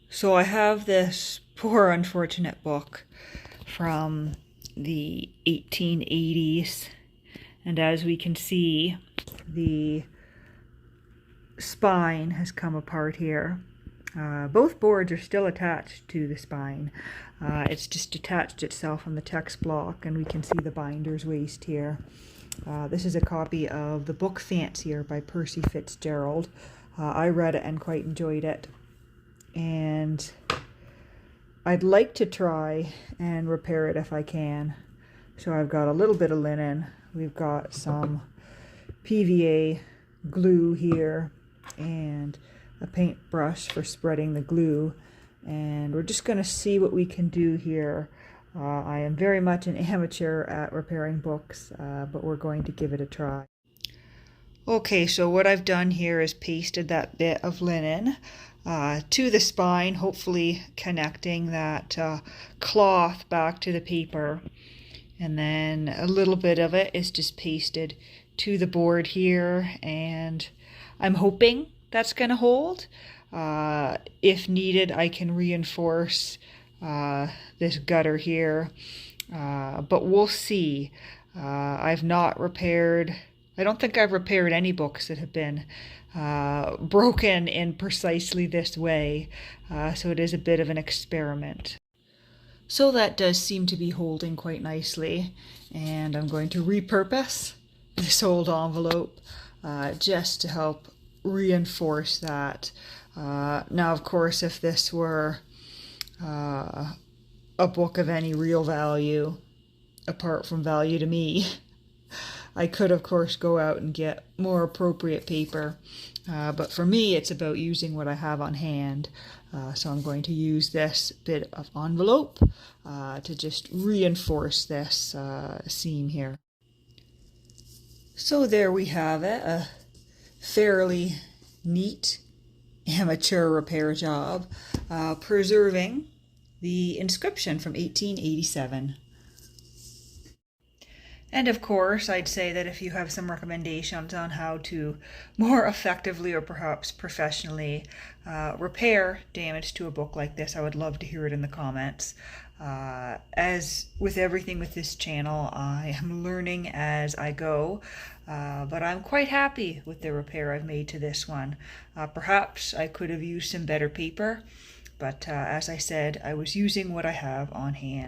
So I have this poor unfortunate book from the 1880s, and as we can see, the spine has come apart here. Both boards are still attached to the spine. It's just detached itself from the text block, and we can see the binder's waist here. This is a copy of The Book Fancier by Percy Fitzgerald. I read it and quite enjoyed it. And I'd like to try and repair it if I can. So I've got a little bit of linen. We've got some PVA glue here and a paintbrush for spreading the glue. And we're just going to see what we can do here. I am very much an amateur at repairing books, but we're going to give it a try. Okay, so what I've done here is pasted that bit of linen to the spine, hopefully connecting that cloth back to the paper. And then a little bit of it is just pasted to the board here, and I'm hoping that's going to hold. If needed, I can reinforce this gutter here, but we'll see. I've not repaired, I don't think I've repaired any books that have been broken in precisely this way, so it is a bit of an experiment. So that does seem to be holding quite nicely, and I'm going to repurpose this old envelope just to help reinforce that. Now, of course, if this were a book of any real value, apart from value to me, I could, of course, go out and get more appropriate paper. But for me, it's about using what I have on hand. So I'm going to use this bit of envelope to just reinforce this seam here. So there we have it, a fairly neat amateur repair job, preserving the inscription from 1887. And of course, I'd say that if you have some recommendations on how to more effectively or perhaps professionally repair damage to a book like this, I would love to hear it in the comments. As with everything with this channel, I am learning as I go, but I'm quite happy with the repair I've made to this one. Perhaps I could have used some better paper, but as I said, I was using what I have on hand.